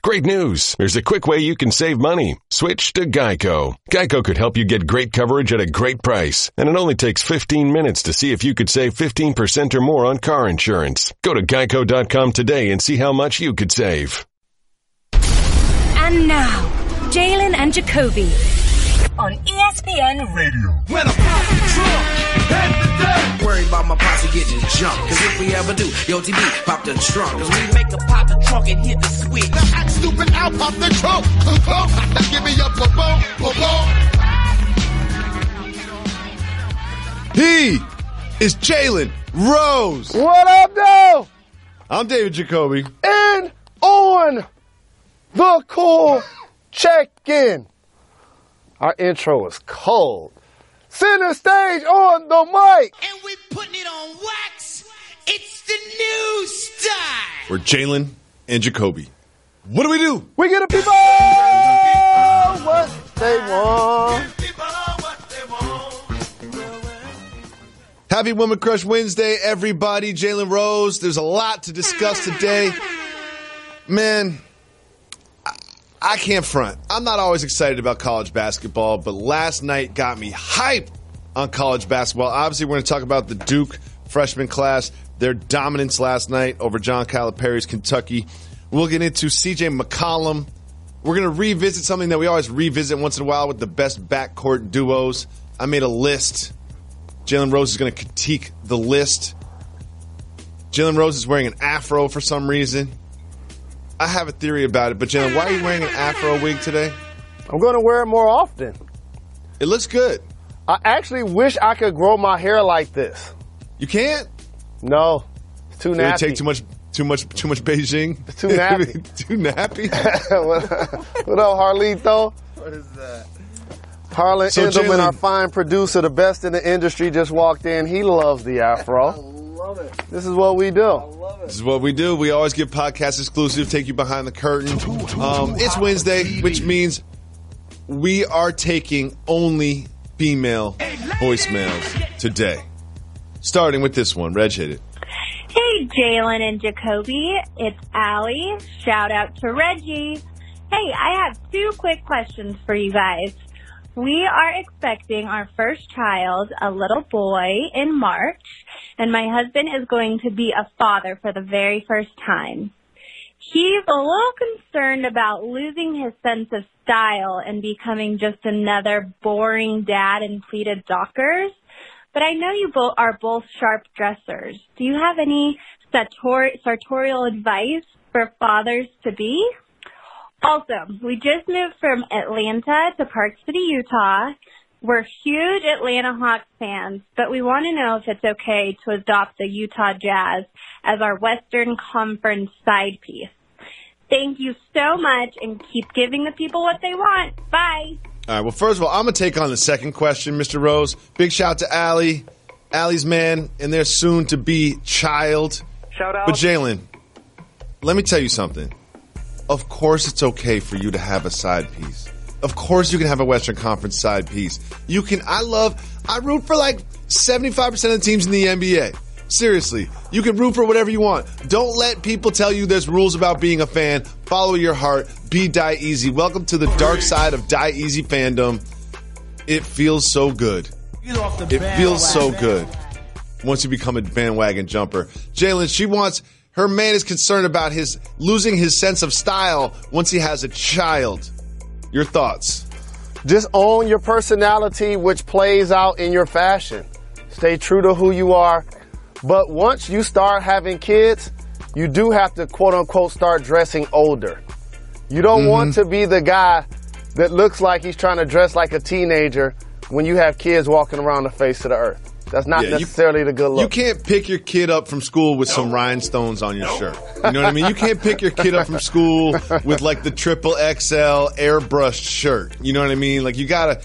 Great news. There's a quick way you can save money. Switch to Geico. Geico could help you get great coverage at a great price. And it only takes 15 minutes to see if you could save 15% or more on car insurance. Go to geico.com today and see how much you could save. And now, Jalen and Jacoby on ESPN Radio. When I pop the trunk, head to death. Worry about my posse getting jumped. Cause if we ever do, yo, TB, pop the trunk. Cause we make a pop the trunk and hit the switch. Now act stupid, I'll pop the trunk. Now give me a boom, boom. He is Jalen Rose. What up, though? I'm David Jacoby. And on the cool check-in. Our intro is cold. Center stage on the mic. And we putting it on wax. It's the new style. We're Jalen and Jacoby. What do? We get the people what they want. Happy Woman Crush Wednesday, everybody. Jalen Rose. There's a lot to discuss today. Man, I can't front. I'm not always excited about college basketball, but last night got me hyped on college basketball. Obviously, we're going to talk about the Duke freshman class, their dominance last night over John Calipari's Kentucky. We'll get into CJ McCollum. We're going to revisit something that we always revisit once in a while with the best backcourt duos. I made a list. Jalen Rose is going to critique the list. Jalen Rose is wearing an afro for some reason. I have a theory about it, but Jalen, why are you wearing an afro wig today? I'm going to wear it more often. It looks good. I actually wish I could grow my hair like this. You can't? No, it's too nappy. It take too much Beijing? It's too nappy. Too nappy? What up, Harlito? What is that? Harlan So Endelman, Jalen, our fine producer, the best in the industry, just walked in. He loves the afro. I love it. This is what we do. I love it. This is what we do. We always give podcast exclusive, take you behind the curtain. It's Wednesday, which means we are taking only female voicemails today. Starting with this one. Reg, hit it. Hey, Jalen and Jacoby. It's Allie. Shout out to Reggie. Hey, I have 2 quick questions for you guys. We are expecting our first child, a little boy, in March, and my husband is going to be a father for the very first time. He's a little concerned about losing his sense of style and becoming just another boring dad in pleated Dockers. But I know you are both sharp dressers. Do you have any sartorial advice for fathers-to-be? Also, we just moved from Atlanta to Park City, Utah. We're huge Atlanta Hawks fans, but we want to know if it's okay to adopt the Utah Jazz as our Western Conference side piece. Thank you so much, and keep giving the people what they want. Bye. All right, well, first of all, I'm going to take on the second question, Mr. Rose. Big shout to Allie, Allie's man, and their soon-to-be child. Shout out. But Jalen, let me tell you something. Of course it's okay for you to have a side piece. Of course you can have a Western Conference side piece. You can, I root for like 75% of the teams in the NBA. Seriously, you can root for whatever you want. Don't let people tell you there's rules about being a fan. Follow your heart. Be Die Easy. Welcome to the dark side of Die Easy fandom. It feels so good. It feels so good once you become a bandwagon jumper. Jalen, her man is concerned about his losing his sense of style once he has a child. Your thoughts? Just own your personality, which plays out in your fashion. Stay true to who you are. But once you start having kids, you do have to, quote unquote, start dressing older. You don't want to be the guy that looks like he's trying to dress like a teenager when you have kids walking around the face of the earth. That's not necessarily the good look. You can't pick your kid up from school with some rhinestones on your shirt. You know what I mean? You can't pick your kid up from school with like the XXL airbrushed shirt. You know what I mean? Like you gotta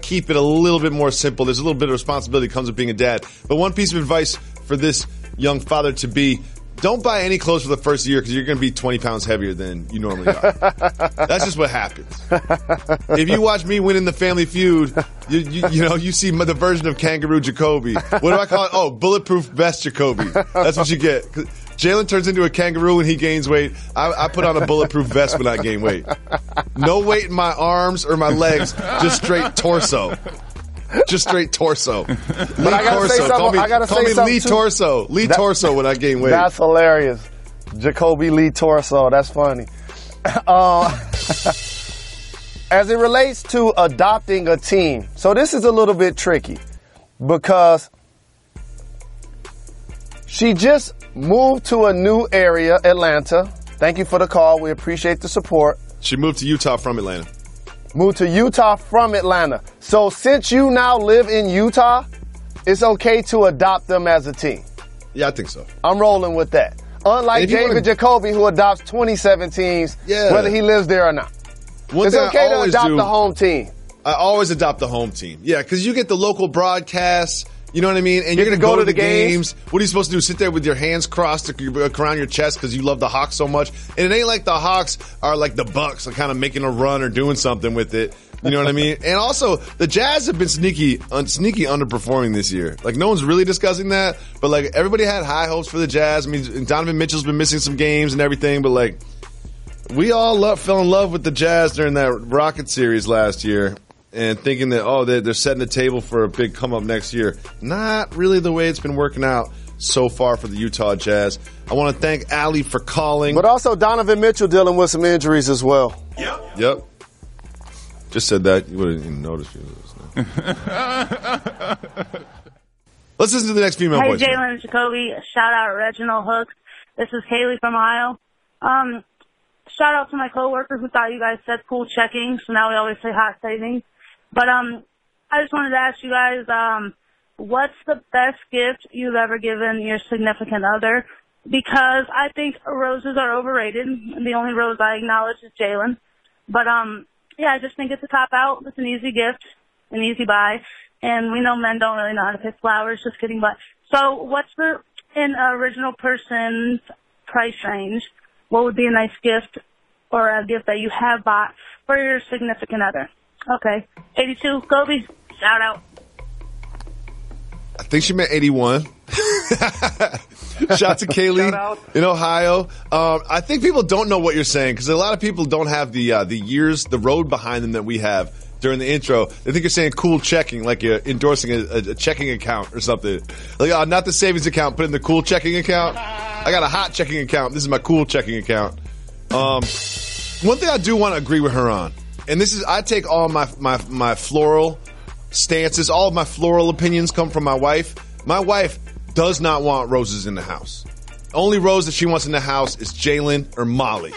keep it a little bit more simple. There's a little bit of responsibility that comes with being a dad. But one piece of advice for this young father to be: don't buy any clothes for the first year because you're going to be 20 pounds heavier than you normally are. That's just what happens. If you watch me win in the Family Feud, you see the version of Kangaroo Jacoby. What do I call it? Oh, Bulletproof Vest Jacoby. That's what you get. Jalen turns into a kangaroo when he gains weight. I put on a bulletproof vest when I gain weight. No weight in my arms or my legs, just straight torso. Just straight torso. But I gotta say something. Call me Lee Torso. Lee Torso when I gain weight. That's hilarious. Jacoby Lee Torso. That's funny. As it relates to adopting a team, so this is a little bit tricky because she just moved to a new area, Atlanta. Thank you for the call. We appreciate the support. She moved to Utah from Atlanta. Moved to Utah from Atlanta. So since you now live in Utah, it's okay to adopt them as a team. Yeah, I think so. I'm rolling with that. Unlike Jalen Jacoby, who adopts 27 teams, whether he lives there or not. It's okay to adopt the home team. I always adopt the home team. Yeah, because you get the local broadcasts, you know what I mean? And you're going to go to the games. What are you supposed to do? Sit there with your hands crossed around your chest because you love the Hawks so much? And it ain't like the Hawks are like the Bucks, are kind of making a run or doing something with it. You know what I mean? And also, the Jazz have been sneaky underperforming this year. Like, no one's really discussing that, but, like, everybody had high hopes for the Jazz. I mean, Donovan Mitchell's been missing some games and everything, but, like, we all fell in love with the Jazz during that Rocket series last year and thinking that, they're setting the table for a big come-up next year. Not really the way it's been working out so far for the Utah Jazz. I want to thank Allie for calling. But also Donovan Mitchell dealing with some injuries as well. Yep. Just said that. You wouldn't even notice you listening. Let's listen to the next female voice. Hey, Jalen and Jacoby. Shout out Reginald Hooks. This is Haley from Ohio. Shout out to my coworker who thought you guys said cool checking, so now we always say hot savings. But I just wanted to ask you guys, what's the best gift you've ever given your significant other? Because I think roses are overrated. The only rose I acknowledge is Jalen. But yeah, I just think it's a cop out. It's an easy gift, an easy buy, and we know men don't really know how to pick flowers. Just kidding, but so what's in original person's price range? What would be a nice gift or a gift that you have bought for your significant other? Okay. 82, Kobe, shout out. I think she meant 81. Shout to Kaylee in Ohio. I think people don't know what you're saying because a lot of people don't have the years, the road behind them that we have during the intro. They think you're saying cool checking, like you're endorsing a checking account or something. Like, not the savings account, put in the cool checking account. I got a hot checking account. This is my cool checking account. One thing I do want to agree with her on, and this is, I take all my floral stances, all of my floral opinions come from my wife. My wife does not want roses in the house. Only rose that she wants in the house is Jalen or Molly.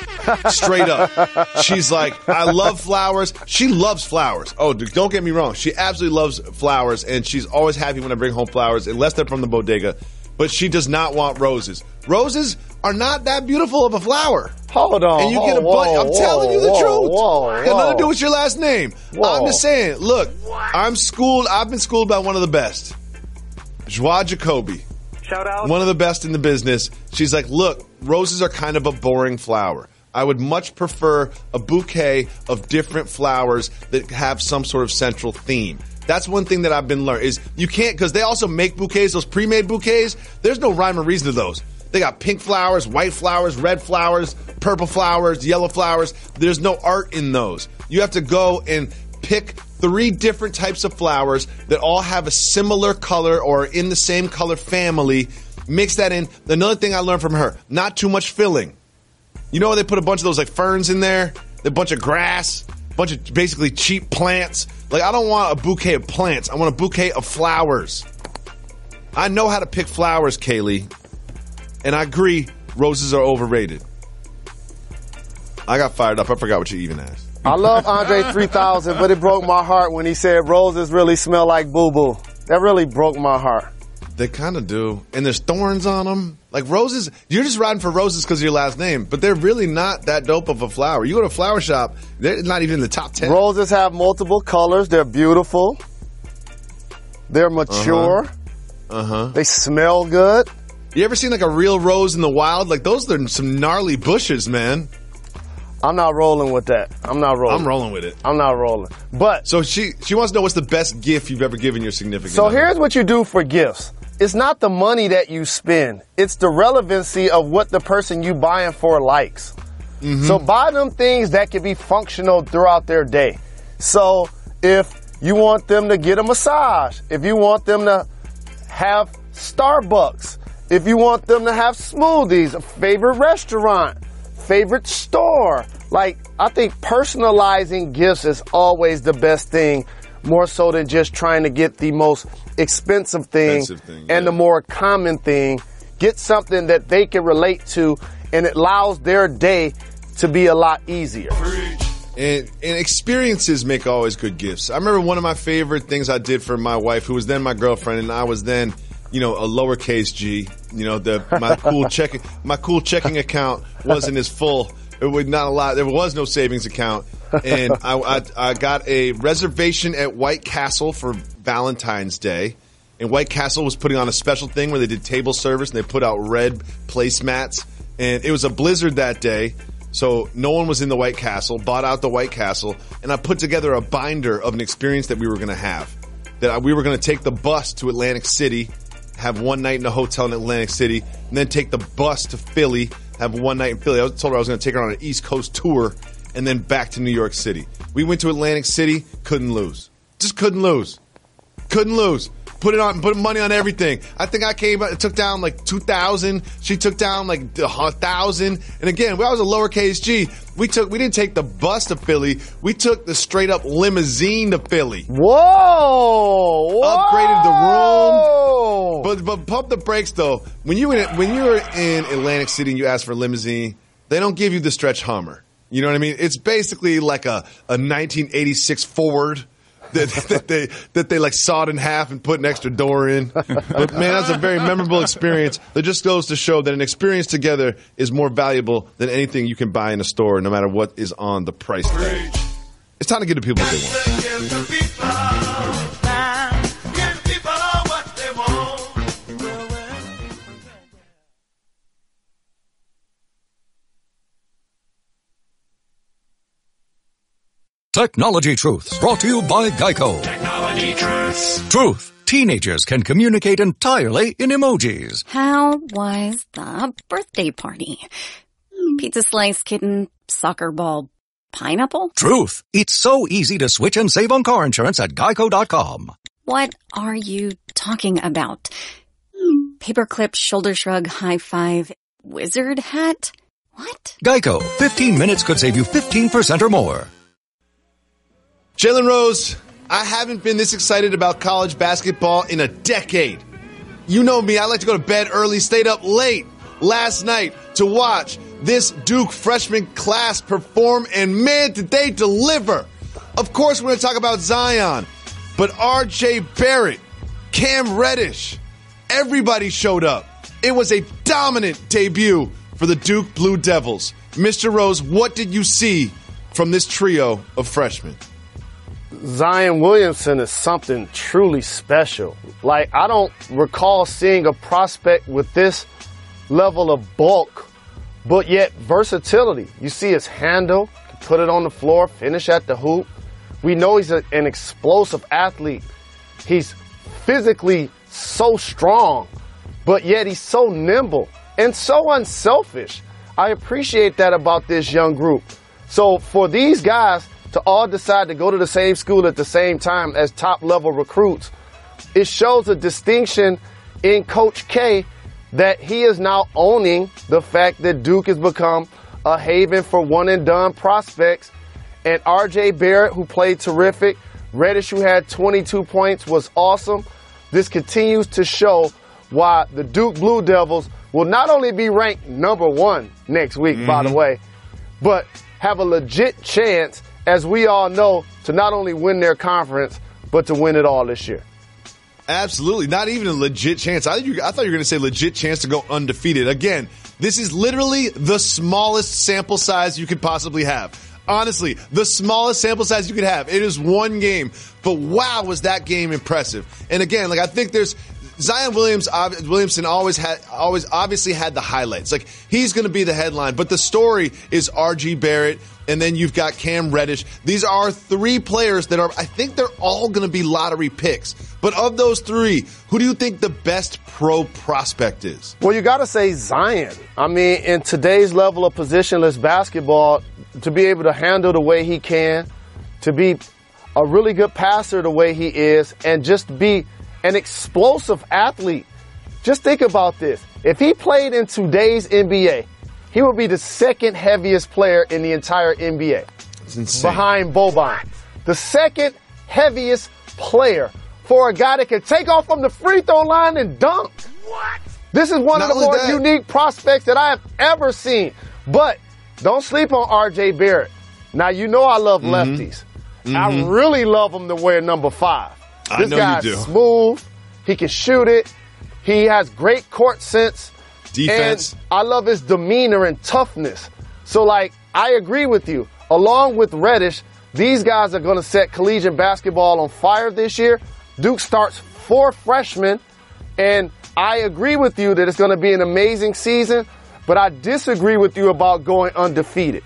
Straight up. She's like, I love flowers. She loves flowers. Oh, don't get me wrong. She absolutely loves flowers, and she's always happy when I bring home flowers, unless they're from the bodega. But she does not want roses. Roses are not that beautiful of a flower. Hold on. And you get a bunch. I'm telling you the truth. Got nothing to do with your last name. I'm just saying, look, I've been schooled by one of the best. Joie Jacoby. Shout out. One of the best in the business. She's like, look, roses are kind of a boring flower. I would much prefer a bouquet of different flowers that have some sort of central theme. That's one thing that I've been learning is you can't, because they also make bouquets, those pre-made bouquets. There's no rhyme or reason to those. They got pink flowers, white flowers, red flowers, purple flowers, yellow flowers. There's no art in those. You have to go and pick 3 different types of flowers that all have a similar color or in the same color family. Mix that in. Another thing I learned from her, not too much filling. You know, they put a bunch of those like ferns in there, a bunch of grass, a bunch of basically cheap plants. Like, I don't want a bouquet of plants. I want a bouquet of flowers. I know how to pick flowers, Kaylee. And I agree, roses are overrated. I got fired up. I forgot what you even asked. I love Andre 3000, but it broke my heart when he said roses really smell like boo-boo. That really broke my heart. They kind of do. And there's thorns on them. Like roses, you're just riding for roses because of your last name, but they're really not that dope of a flower. You go to a flower shop, they're not even in the top 10. Roses have multiple colors. They're beautiful. They're mature. They smell good. You ever seen like a real rose in the wild? Like those are some gnarly bushes, man. I'm not rolling with that. I'm rolling with it. I'm not rolling. But so she wants to know what's the best gift you've ever given your significant other. So here's what you do for gifts. it's not the money that you spend. It's the relevancy of what the person you buying for likes. Mm-hmm. So buy them things that can be functional throughout their day. So if you want them to get a massage, if you want them to have Starbucks, if you want them to have smoothies, a favorite restaurant, favorite store. Like, I think personalizing gifts is always the best thing, more so than just trying to get the most expensive thing and the more common thing. Get something that they can relate to, and it allows their day to be a lot easier. And experiences make always good gifts. I remember one of my favorite things I did for my wife, who was then my girlfriend, and I was then, a lowercase G. My cool checking account wasn't as full. It would not allow. There was no savings account, and I got a reservation at White Castle for Valentine's Day. And White Castle was putting on a special thing where they did table service and they put out red placemats. And it was a blizzard that day, so no one was in the White Castle. Bought out the White Castle, and I put together a binder of an experience that we were going to have. That we were going to take the bus to Atlantic City, have one night in a hotel in Atlantic City, and then take the bus to Philly, have one night in Philly. I told her I was going to take her on an East Coast tour, and then back to New York City. We went to Atlantic City, couldn't lose. Just couldn't lose. Couldn't lose. Put money on everything. I think it took down like 2,000. She took down like 1,000. And again, I was a lowercase G. We didn't take the bus to Philly. We took the straight up limousine to Philly. Whoa! Upgraded the room. But pump the brakes though. When you were in Atlantic City and you ask for a limousine, they don't give you the stretch Hummer. You know what I mean? It's basically like a 1986 Ford. that they like sawed in half and put an extra door in. But man, that's a very memorable experience. That just goes to show that an experience together is more valuable than anything you can buy in a store, no matter what is on the price tag. It's time to give the people what they want. Technology Truths, brought to you by Geico. Technology Truths. Truth. Teenagers can communicate entirely in emojis. How was the birthday party? Pizza slice, kitten, soccer ball, pineapple? Truth. It's so easy to switch and save on car insurance at Geico.com. What are you talking about? Paperclip, shoulder shrug, high five, wizard hat? What? Geico. 15 minutes could save you 15% or more. Jalen Rose, I haven't been this excited about college basketball in a decade. You know me, I like to go to bed early, stayed up late last night to watch this Duke freshman class perform, and man, did they deliver. Of course, we're going to talk about Zion, but R.J. Barrett, Cam Reddish, everybody showed up. It was a dominant debut for the Duke Blue Devils. Mr. Rose, what did you see from this trio of freshmen? Zion Williamson is something truly special. Like, I don't recall seeing a prospect with this level of bulk, but yet versatility. You see his handle, put it on the floor, finish at the hoop. We know he's an explosive athlete. He's physically so strong, but yet he's so nimble and so unselfish. I appreciate that about this young group. So for these guys to all decide to go to the same school at the same time as top-level recruits, it shows a distinction in Coach K that he is now owning the fact that Duke has become a haven for one-and-done prospects. And R.J. Barrett, who played terrific, Reddish, who had 22 points, was awesome. This continues to show why the Duke Blue Devils will not only be ranked number 1 next week, by the way, but have a legit chance, as we all know, to not only win their conference, but to win it all this year. Absolutely. Not even a legit chance. I thought you were going to say legit chance to go undefeated. Again, this is literally the smallest sample size you could possibly have. Honestly, the smallest sample size you could have. It is one game. But wow, was that game impressive. And again, I think there's Zion Williamson always obviously had the highlights. He's going to be the headline, but the story is R.J. Barrett and then you've got Cam Reddish. These are three players that I think they're all going to be lottery picks. But of those three, who do you think the best pro prospect is? Well, you got to say Zion. I mean, in today's level of positionless basketball, to be able to handle the way he can, to be a really good passer the way he is, and just be an explosive athlete. Just think about this. If he played in today's NBA, he would be the second heaviest player in the entire NBA. That's insane. Behind Boban. The second heaviest player for a guy that can take off from the free throw line and dunk. What? This is one of the more unique prospects that I have ever seen. But don't sleep on R.J. Barrett. Now, you know I love lefties. I really love him to wear number 5. This guy's smooth. He can shoot it. He has great court sense. Defense. And I love his demeanor and toughness. So, I agree with you. Along with Reddish, these guys are going to set collegiate basketball on fire this year. Duke starts 4 freshmen, and I agree with you that it's going to be an amazing season, but I disagree with you about going undefeated.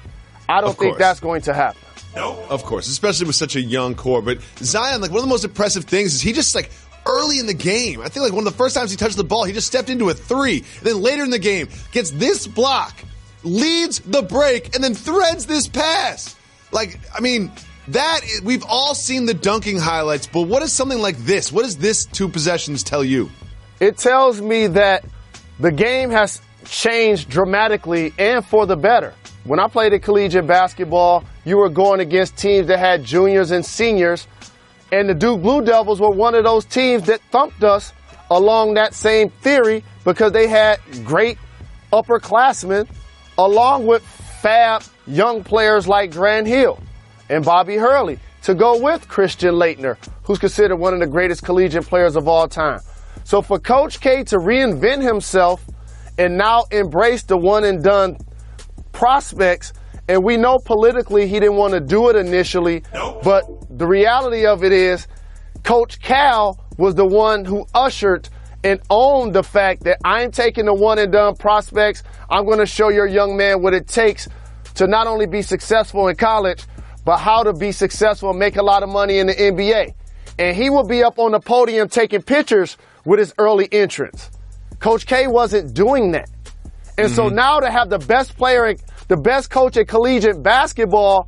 I don't think that's going to happen. No, of course, especially with such a young core. But Zion, one of the most impressive things is he just early in the game, I think one of the first times he touched the ball, he just stepped into a 3. And then later in the game, gets this block, leads the break, and then threads this pass. We've all seen the dunking highlights, but what is something like this? What does this 2 possessions tell you? It tells me that the game has changed dramatically and for the better. When I played at collegiate basketball, you were going against teams that had juniors and seniors, and the Duke Blue Devils were one of those teams that thumped us along that same theory because they had great upperclassmen along with fab young players like Grant Hill and Bobby Hurley to go with Christian Laettner, who's considered one of the greatest collegiate players of all time. So for Coach K to reinvent himself and now embrace the one-and-done prospects, and we know politically he didn't want to do it initially, but the reality of it is Coach Cal was the one who ushered and owned the fact that I'm taking the one-and-done prospects. I'm going to show your young man what it takes to not only be successful in college, but how to be successful and make a lot of money in the NBA. And he will be up on the podium taking pictures with his early entrance. Coach K wasn't doing that. And so now to have the best player, the best coach at collegiate basketball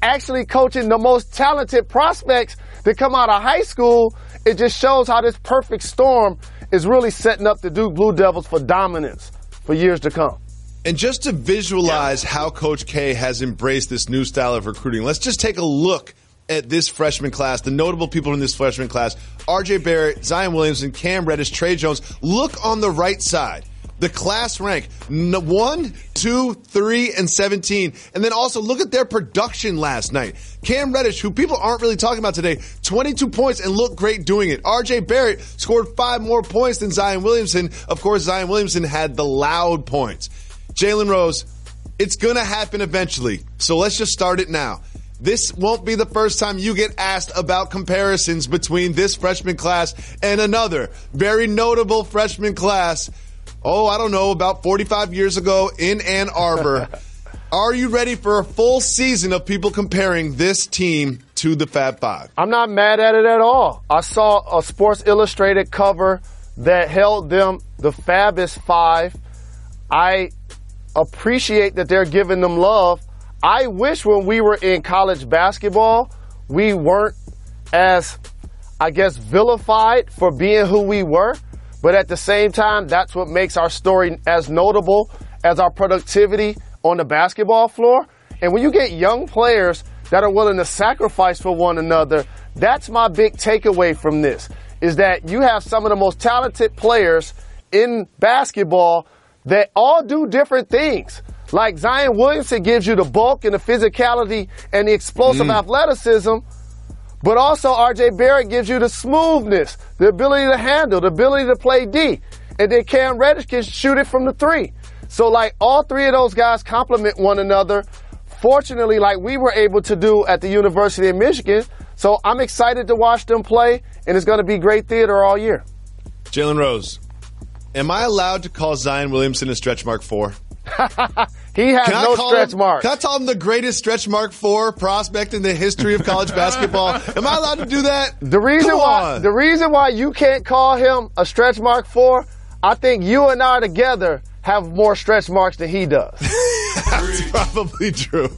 actually coaching the most talented prospects that come out of high school, it just shows how this perfect storm is really setting up the Duke Blue Devils for dominance for years to come. And just to visualize how Coach K has embraced this new style of recruiting, let's just take a look at this freshman class, the notable people in this freshman class: R.J. Barrett, Zion Williamson, Cam Reddish, Trey Jones. Look on the right side. The class rank 1, 2, 3, and 17. And then also look at their production last night. Cam Reddish, who people aren't really talking about today, 22 points and looked great doing it. R.J. Barrett scored 5 more points than Zion Williamson. Of course, Zion Williamson had the loud points. Jalen Rose, it's going to happen eventually. So let's just start it now. This won't be the first time you get asked about comparisons between this freshman class and another very notable freshman class. I don't know, about 45 years ago in Ann Arbor. Are you ready for a full season of people comparing this team to the Fab Five? I'm not mad at it at all. I saw a Sports Illustrated cover that held them the Fabest Five. I appreciate that they're giving them love. I wish when we were in college basketball, we weren't as, vilified for being who we were. But at the same time, that's what makes our story as notable as our productivity on the basketball floor. And when you get young players that are willing to sacrifice for one another, that's my big takeaway from this, is that you have some of the most talented players in basketball that all do different things. Like Zion Williamson gives you the bulk and the physicality and the explosive athleticism, but also R.J. Barrett gives you the smoothness, the ability to handle, the ability to play D. And then Cam Reddish can shoot it from the 3. So, all 3 of those guys complement one another. Fortunately, we were able to do at the University of Michigan. So I'm excited to watch them play, and it's going to be great theater all year. Jalen Rose, am I allowed to call Zion Williamson a stretch mark 4? He has no stretch marks. Can I call him the greatest stretch mark 4 prospect in the history of college basketball? Am I allowed to do that? The reason why you can't call him a stretch mark 4, I think you and I together have more stretch marks than he does. That's probably true.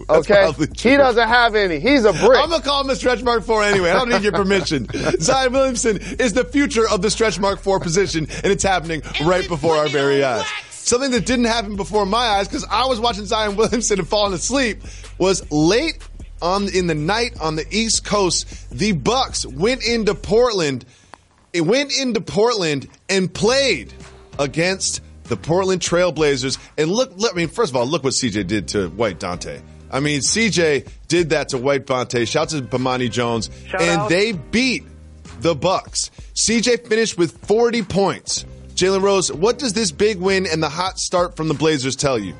He doesn't have any. He's a brick. I'm going to call him a stretch mark 4 anyway. I don't need your permission. Zion Williamson is the future of the stretch mark 4 position, and it's happening right before our very eyes. Something that didn't happen before my eyes, because I was watching Zion Williamson and falling asleep, was late in the night on the East Coast, the Bucks went into Portland. It went into Portland and played against the Portland Trailblazers. And first of all, look what CJ did to White Dante. I mean, CJ did that to White Dante. Shouts to Bomani Jones. They beat the Bucks. CJ finished with 40 points. Jalen Rose, what does this big win and the hot start from the Blazers tell you?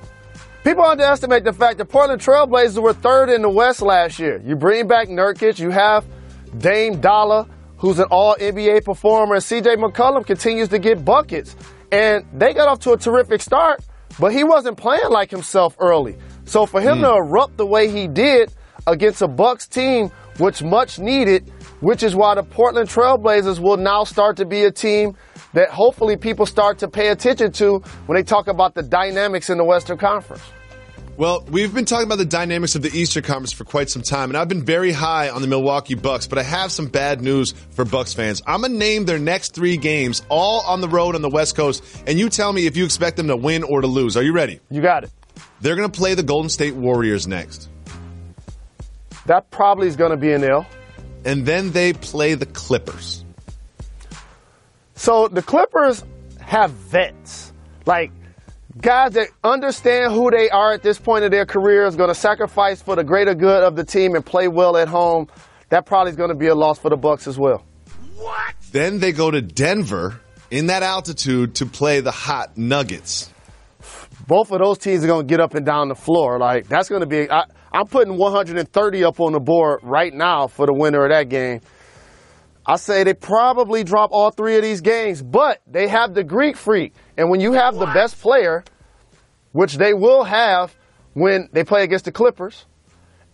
People underestimate the fact that Portland Trailblazers were 3rd in the West last year. You bring back Nurkic, you have Dame Dollar, who's an all-NBA performer, and C.J. McCollum continues to get buckets. And they got off to a terrific start, but he wasn't playing like himself early. So for him to erupt the way he did against a Bucks team, which much needed, which is why the Portland Trailblazers will now start to be a team that hopefully people start to pay attention to when they talk about the dynamics in the Western Conference. Well, we've been talking about the dynamics of the Eastern Conference for quite some time, and I've been very high on the Milwaukee Bucks, but I have some bad news for Bucks fans. I'm going to name their next 3 games, all on the road on the West Coast, and you tell me if you expect them to win or to lose. Are you ready? You got it. They're going to play the Golden State Warriors next. That probably is going to be an L. And then they play the Clippers. So the Clippers have vets, like guys that understand who they are at this point of their careers, going to sacrifice for the greater good of the team and play well at home. That probably is going to be a loss for the Bucks as well. What? Then they go to Denver in that altitude to play the hot Nuggets. Both of those teams are going to get up and down the floor. Like, that's going to be I'm putting 130 up on the board right now for the winner of that game. I say they probably drop all 3 of these games, but they have the Greek Freak. And when you have the best player, which they will have when they play against the Clippers,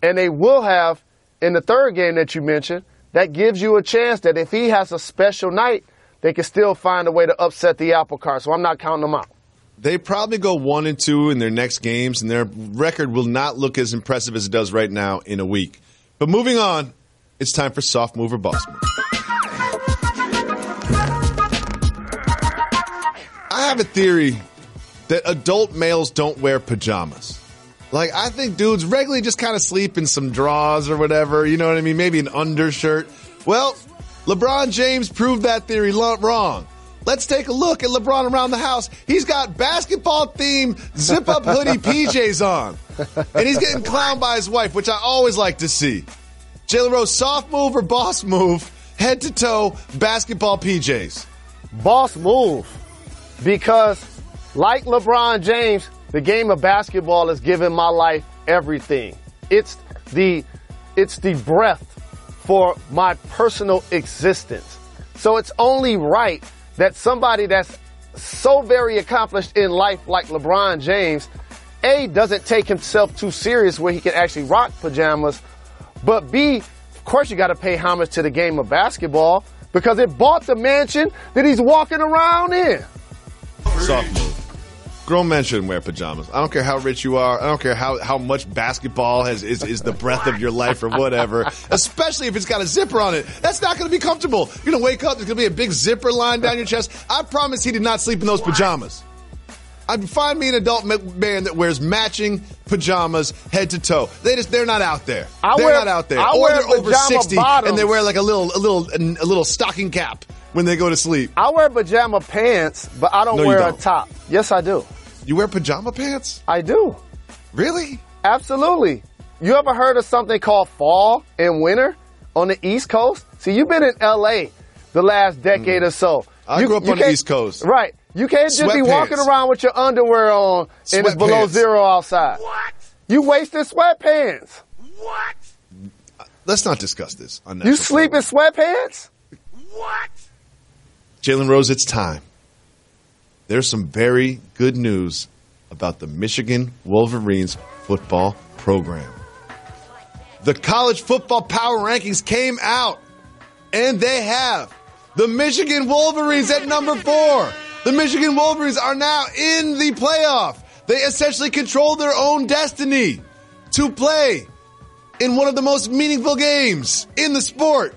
and they will have in the 3rd game that you mentioned, that gives you a chance that if he has a special night, they can still find a way to upset the apple cart. So I'm not counting them out. They probably go 1-2 in their next games, and their record will not look as impressive as it does right now in a week. But moving on, it's time for Soft Move or Boss Move. I have a theory that adult males don't wear pajamas. Like, I think dudes regularly just kind of sleep in some drawers or whatever, you know what I mean? Maybe an undershirt. Well, LeBron James proved that theory wrong. Let's take a look at LeBron around the house. He's got basketball-themed zip-up hoodie PJs on. And he's getting clowned by his wife, which I always like to see. Jalen Rose, soft move or boss move, head-to-toe basketball PJs? Boss move. Because, like LeBron James, the game of basketball has given my life everything. It's the breath for my personal existence. So it's only right that somebody that's so very accomplished in life like LeBron James, A, doesn't take himself too serious where he can actually rock pajamas, but B, of course you got to pay homage to the game of basketball because it bought the mansion that he's walking around in. Soft move. Grown men shouldn't wear pajamas. I don't care how rich you are. I don't care how much basketball is the breath of your life or whatever. Especially if it's got a zipper on it. That's not going to be comfortable. You're going to wake up, there's going to be a big zipper line down your chest. I promise he did not sleep in those pajamas. I'd find me an adult man that wears matching pajamas head to toe. They're not out there. They're not out there. Or they're over 60 bottoms. And they wear like a little stocking cap when they go to sleep. I wear pajama pants, but I don't wear a top. Yes, I do. You wear pajama pants? I do. Really? Absolutely. You ever heard of something called fall and winter on the East Coast? See, you've been in L.A. the last decade or so. I grew up on the East Coast. Right. You can't just be walking around with your underwear on and it's below zero outside. What? You wasted sweatpants. What? Let's not discuss this. You sleep in sweatpants? What? Jalen Rose, it's time. There's some very good news about the Michigan Wolverines football program. The college football power rankings came out, and they have the Michigan Wolverines at number 4. The Michigan Wolverines are now in the playoff. They essentially control their own destiny to play in one of the most meaningful games in the sport.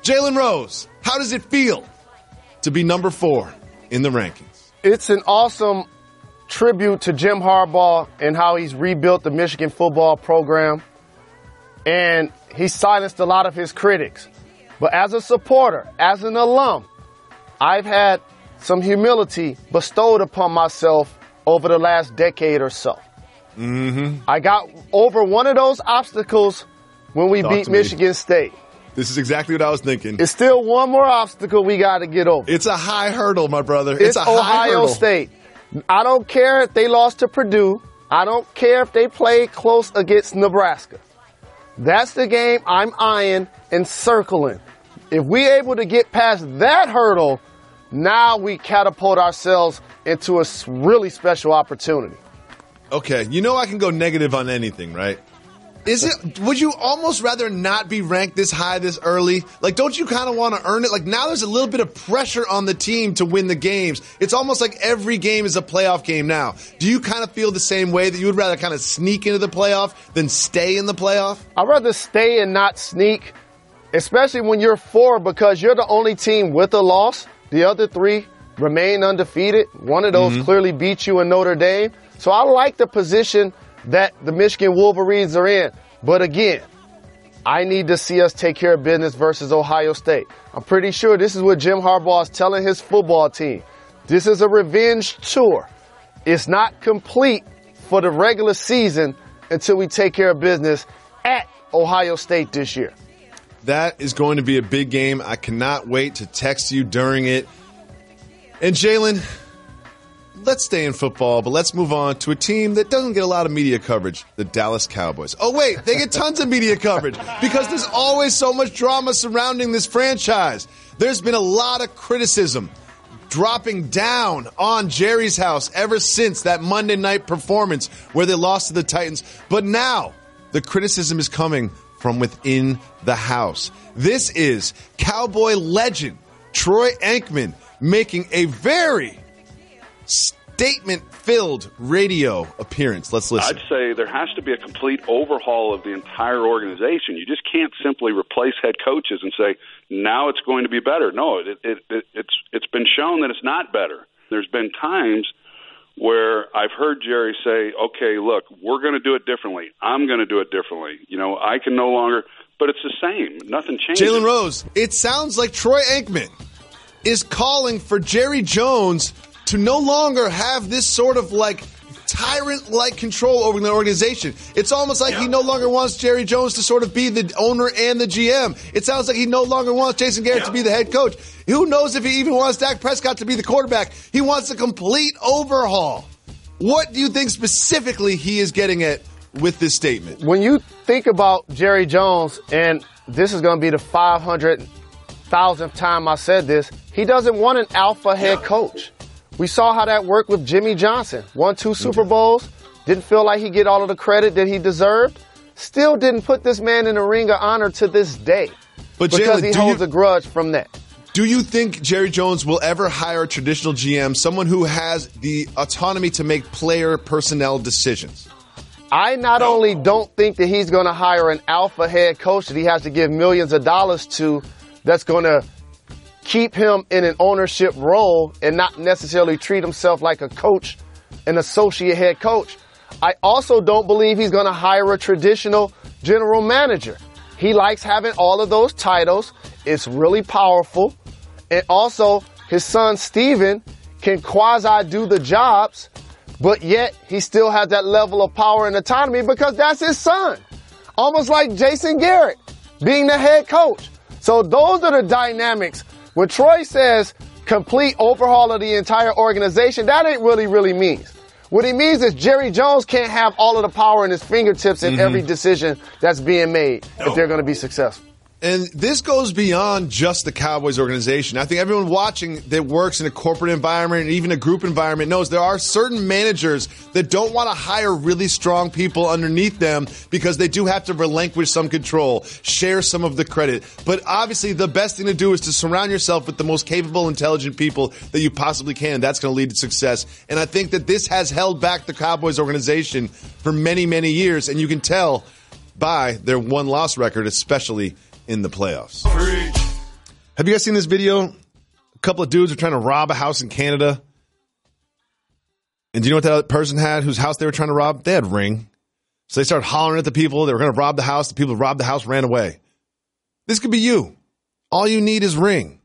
Jalen Rose, how does it feel to be number 4 in the rankings? It's an awesome tribute to Jim Harbaugh and how he's rebuilt the Michigan football program. And he silenced a lot of his critics. But as a supporter, as an alum, I've had some humility bestowed upon myself over the last decade or so. I got over one of those obstacles when we beat Michigan State. This is exactly what I was thinking. It's still one more obstacle we got to get over. It's a high hurdle, my brother. It's a high hurdle. Ohio State. I don't care if they lost to Purdue. I don't care if they played close against Nebraska. That's the game I'm eyeing and circling. If we're able to get past that hurdle, now we catapult ourselves into a really special opportunity. Okay, you know I can go negative on anything, right? Would you almost rather not be ranked this high this early? Like, don't you kind of want to earn it? Like, now there's a little bit of pressure on the team to win the games. It's almost like every game is a playoff game now. Do you kind of feel the same way, that you would rather kind of sneak into the playoff than stay in the playoff? I'd rather stay and not sneak, especially when you're 4, because you're the only team with a loss. The other 3 remain undefeated. One of those clearly beat you in Notre Dame. So I like the position that the Michigan Wolverines are in. But again, I need to see us take care of business versus Ohio State. I'm pretty sure this is what Jim Harbaugh is telling his football team. This is a revenge tour. It's not complete for the regular season until we take care of business at Ohio State this year. That is going to be a big game. I cannot wait to text you during it. And Jalen, let's stay in football, but let's move on to a team that doesn't get a lot of media coverage, the Dallas Cowboys. Oh, wait, they get tons of media coverage because there's always so much drama surrounding this franchise. There's been a lot of criticism dropping down on Jerry's house ever since that Monday night performance where they lost to the Titans. But now the criticism is coming from within the house. This is Cowboy legend Troy Aikman making a very statement-filled radio appearance. Let's listen. I'd say there has to be a complete overhaul of the entire organization. You just can't simply replace head coaches and say, now it's going to be better. No, it's been shown that it's not better. There's been times where I've heard Jerry say, okay, look, we're going to do it differently. I'm going to do it differently. I can no longer, but it's the same. Nothing changes. Jalen Rose, it sounds like Troy Aikman is calling for Jerry Jones to no longer have this sort of like tyrant-like control over the organization. It's almost like he no longer wants Jerry Jones to sort of be the owner and the GM. It sounds like he no longer wants Jason Garrett to be the head coach. Who knows if he even wants Dak Prescott to be the quarterback. He wants a complete overhaul. What do you think specifically he is getting at with this statement? When you think about Jerry Jones, and this is going to be the 500,000th time I said this, he doesn't want an alpha head coach. We saw how that worked with Jimmy Johnson. Won 2 Super Bowls, didn't feel like he'd get all of the credit that he deserved. Still didn't put this man in the ring of honor to this day. But because Jalen, he holds a grudge from that. Do you think Jerry Jones will ever hire a traditional GM, someone who has the autonomy to make player personnel decisions? I not only don't think that he's going to hire an alpha head coach that he has to give millions of dollars to, that's going to keep him in an ownership role and not necessarily treat himself like a coach, an associate head coach. I also don't believe he's going to hire a traditional general manager. He likes having all of those titles. It's really powerful. And also, his son, Steven, can quasi-do the jobs, but yet he still has that level of power and autonomy because that's his son. Almost like Jason Garrett being the head coach. So those are the dynamics. When Troy says complete overhaul of the entire organization, that ain't really means. What he means is Jerry Jones can't have all of the power in his fingertips in every decision that's being made if they're going to be successful. And this goes beyond just the Cowboys organization. I think everyone watching that works in a corporate environment and even a group environment knows there are certain managers that don't want to hire really strong people underneath them because they do have to relinquish some control, share some of the credit. But obviously the best thing to do is to surround yourself with the most capable, intelligent people that you possibly can. That's going to lead to success. And I think that this has held back the Cowboys organization for many, many years. And you can tell by their one-loss record, especially in the playoffs. Have you guys seen this video? A couple of dudes are trying to rob a house in Canada. And do you know what that person had whose house they were trying to rob? They had Ring. So they started hollering at the people. They were going to rob the house. The people who robbed the house ran away. This could be you. All you need is Ring.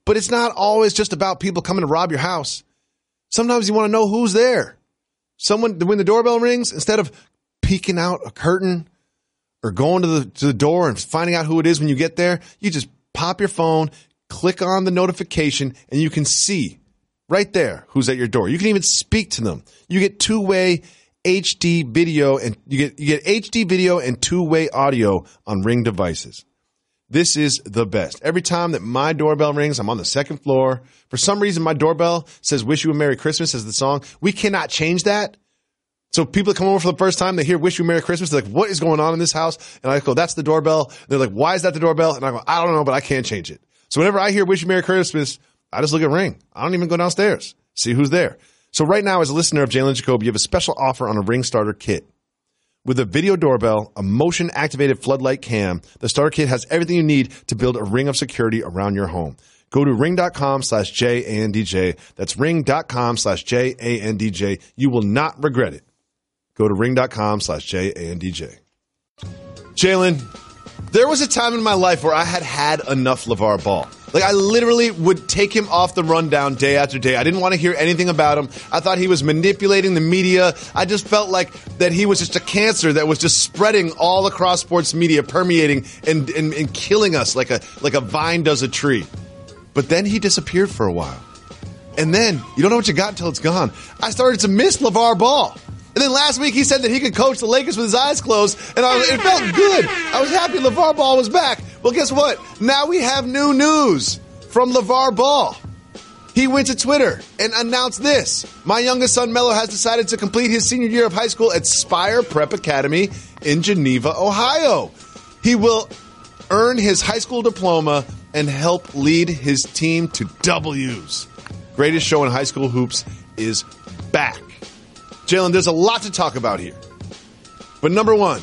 But it's not always just about people coming to rob your house. Sometimes you want to know who's there. Someone, when the doorbell rings, instead of peeking out a curtain or going to the door and finding out who it is when you get there, you just pop your phone, click on the notification, and you can see right there who's at your door. You can even speak to them. You get two-way HD video, and you get HD video and two-way audio on Ring devices. This is the best. Every time that my doorbell rings, I'm on the second floor. For some reason, my doorbell says "Wish You a Merry Christmas" as the song. We cannot change that. So people that come over for the first time, they hear "Wish You a Merry Christmas." They're like, what is going on in this house? And I go, that's the doorbell. They're like, why is that the doorbell? And I go, I don't know, but I can't change it. So whenever I hear "Wish You a Merry Christmas," I just look at Ring. I don't even go downstairs, see who's there. So right now, as a listener of Jalen and Jacoby, you have a special offer on a Ring starter kit. With a video doorbell, a motion-activated floodlight cam, the starter kit has everything you need to build a ring of security around your home. Go to ring.com/JANDJ. That's ring.com/JANDJ. You will not regret it. Go to ring.com/JANDJ. Jalen, there was a time in my life where I had enough LaVar Ball. Like, I literally would take him off the rundown day after day. I didn't want to hear anything about him. I thought he was manipulating the media. I just felt like that he was just a cancer that was just spreading all across sports media, permeating and killing us like a vine does a tree. But then he disappeared for a while. And then you don't know what you got until it's gone. I started to miss LaVar Ball. And then last week he said that he could coach the Lakers with his eyes closed, and it felt good. I was happy LaVar Ball was back. Well, guess what? Now we have new news from LaVar Ball. He went to Twitter and announced this. My youngest son, Melo, has decided to complete his senior year of high school at Spire Prep Academy in Geneva, Ohio. He will earn his high school diploma and help lead his team to W's. Greatest show in high school hoops is back. Jalen, there's a lot to talk about here. But number one,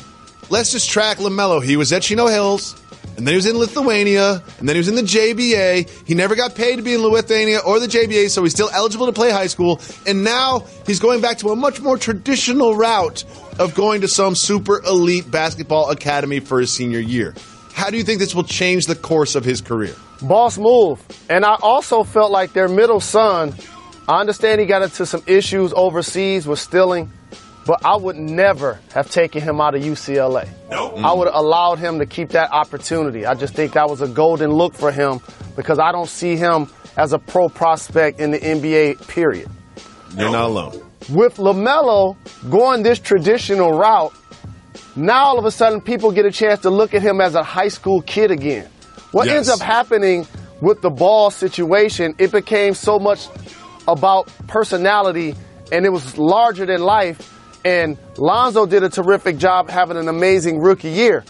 let's just track LaMelo. He was at Chino Hills, and then he was in Lithuania, and then he was in the JBA. He never got paid to be in Lithuania or the JBA, so he's still eligible to play high school. And now he's going back to a much more traditional route of going to some super elite basketball academy for his senior year. How do you think this will change the course of his career? Boss move. And I also felt like their middle son, I understand he got into some issues overseas with stealing, but I would never have taken him out of UCLA. Nope. I would have allowed him to keep that opportunity. I just think that was a golden look for him because I don't see him as a pro prospect in the NBA, period. You're not alone. With LaMelo going this traditional route, now all of a sudden people get a chance to look at him as a high school kid again. What ends up happening with the Ball situation, it became so much about personality, and it was larger than life. And Lonzo did a terrific job having an amazing rookie year.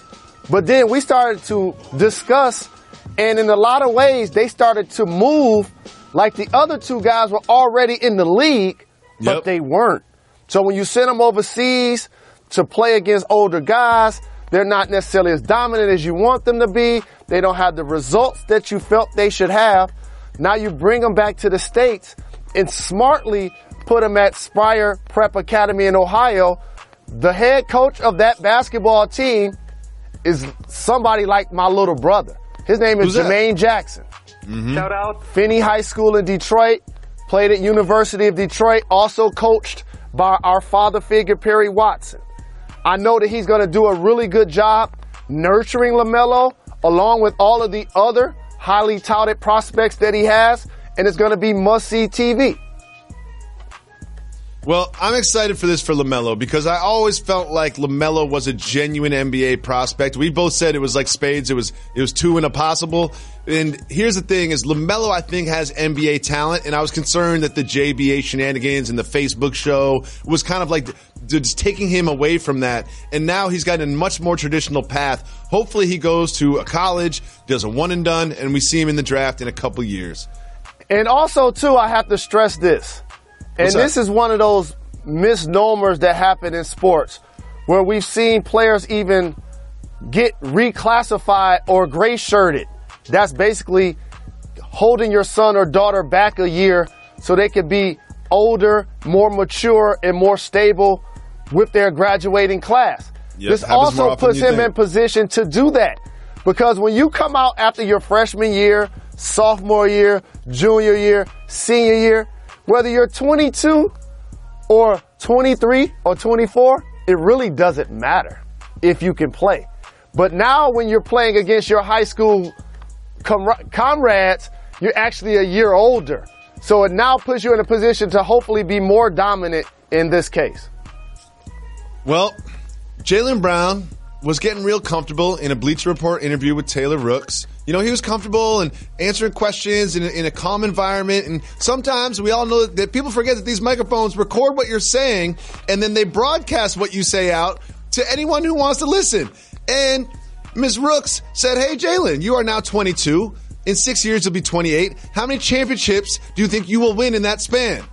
But then we started to discuss, and in a lot of ways, they started to move like the other two guys were already in the league, but they weren't. So when you send them overseas to play against older guys, they're not necessarily as dominant as you want them to be. They don't have the results that you felt they should have. Now you bring them back to the States and smartly put him at Spire Prep Academy in Ohio. The head coach of that basketball team is somebody like my little brother. His name is Jermaine Jackson. Mm-hmm. Shout out. Finney High School in Detroit, played at University of Detroit, also coached by our father figure, Perry Watson. I know that he's going to do a really good job nurturing LaMelo along with all of the other highly touted prospects that he has, and it's going to be must-see TV. Well, I'm excited for this for LaMelo because I always felt like LaMelo was a genuine NBA prospect. We both said it was like spades. It was two and a possible. And here's the thing is LaMelo, I think, has NBA talent. And I was concerned that the JBA shenanigans and the Facebook show was kind of like just taking him away from that. And now he's got a much more traditional path. Hopefully he goes to a college, does a one and done, and we see him in the draft in a couple years. And also, too, I have to stress this. And this is one of those misnomers that happen in sports where we've seen players even get reclassified or gray shirted. That's basically holding your son or daughter back a year so they could be older, more mature, and more stable with their graduating class. Yep, this also puts him in position to do that. Because when you come out after your freshman year, sophomore year, junior year, senior year, whether you're 22 or 23 or 24, it really doesn't matter if you can play. But now when you're playing against your high school comrades, you're actually a year older. So it now puts you in a position to hopefully be more dominant in this case. Well, Jalen Brown was getting real comfortable in a Bleacher Report interview with Taylor Rooks. You know, he was comfortable and answering questions in a calm environment. And sometimes we all know that people forget that these microphones record what you're saying and then they broadcast what you say out to anyone who wants to listen. And Ms. Rooks said, hey, Jalen, you are now 22. In 6 years, you'll be 28. How many championships do you think you will win in that span?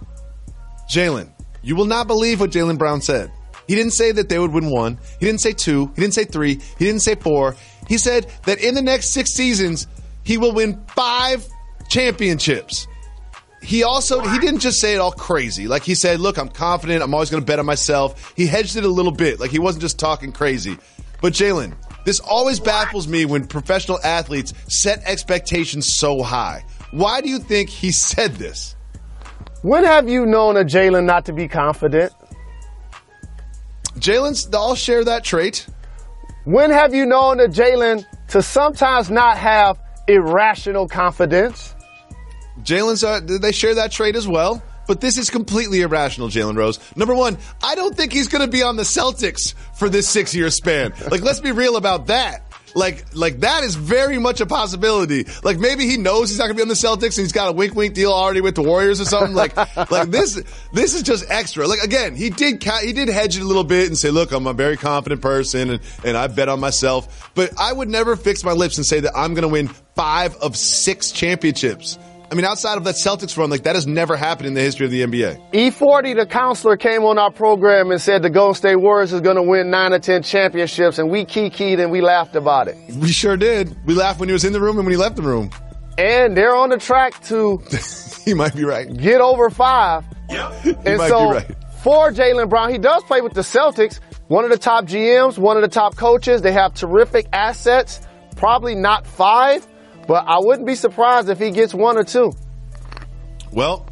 Jalen, you will not believe what Jalen Brown said. He didn't say that they would win 1. He didn't say 2. He didn't say 3. He didn't say 4. He said that in the next 6 seasons, he will win 5 championships. He didn't just say it all crazy. Like he said, look, I'm confident. I'm always going to bet on myself. He hedged it a little bit. Like he wasn't just talking crazy. But Jalen, this always baffles me when professional athletes set expectations so high. Why do you think he said this? When have you known a Jalen not to be confident? Jalen's all share that trait. When have you known a Jalen to sometimes not have irrational confidence? Jalen's, they share that trait as well. But this is completely irrational, Jalen Rose. Number one, I don't think he's going to be on the Celtics for this 6-year span. Like, let's be real about that. Like that is very much a possibility. Like maybe he knows he's not gonna be on the Celtics and he's got a wink deal already with the Warriors or something. Like this is just extra. Like again, he did hedge it a little bit and say, look, I'm a very confident person and I bet on myself. But I would never fix my lips and say that I'm gonna win 5 of 6 championships. I mean, outside of that Celtics run, like that has never happened in the history of the NBA. E40, the counselor, came on our program and said the Golden State Warriors is going to win 9 or 10 championships, and we kikied and we laughed about it. We sure did. We laughed when he was in the room and when he left the room. And they're on the track to he might be right. Get over 5. Yep. And might so be right. For Jalen Brown, he does play with the Celtics, one of the top GMs, one of the top coaches. They have terrific assets, probably not 5. But I wouldn't be surprised if he gets 1 or 2. Well,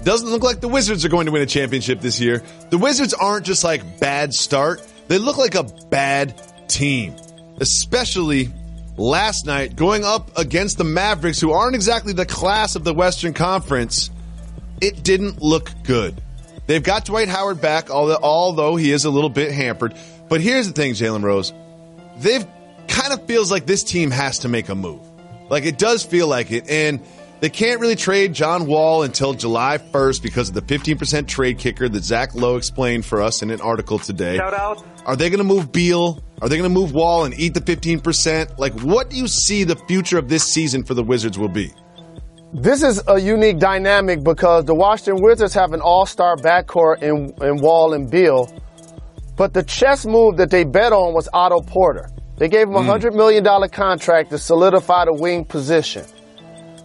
doesn't look like the Wizards are going to win a championship this year. The Wizards aren't just like bad start. They look like a bad team, especially last night going up against the Mavericks, who aren't exactly the class of the Western Conference. It didn't look good. They've got Dwight Howard back, although he is a little bit hampered. But here's the thing, Jalen Rose. They've kind of feels like this team has to make a move. Like, it does feel like it, and they can't really trade John Wall until July 1st because of the 15% trade kicker that Zach Lowe explained for us in an article today. Shout out. Are they going to move Beal? Are they going to move Wall and eat the 15%? Like, what do you see the future of this season for the Wizards will be? This is a unique dynamic because the Washington Wizards have an all-star backcourt in Wall and Beal, but the chess move that they bet on was Otto Porter. They gave him a $100 million contract to solidify the wing position.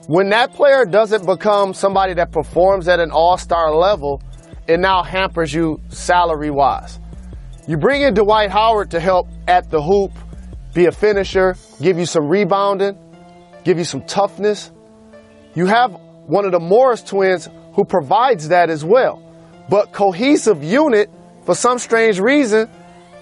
When that player doesn't become somebody that performs at an all-star level, it now hampers you salary-wise. You bring in Dwight Howard to help at the hoop, be a finisher, give you some rebounding, give you some toughness. You have one of the Morris twins who provides that as well. But cohesive unit, for some strange reason,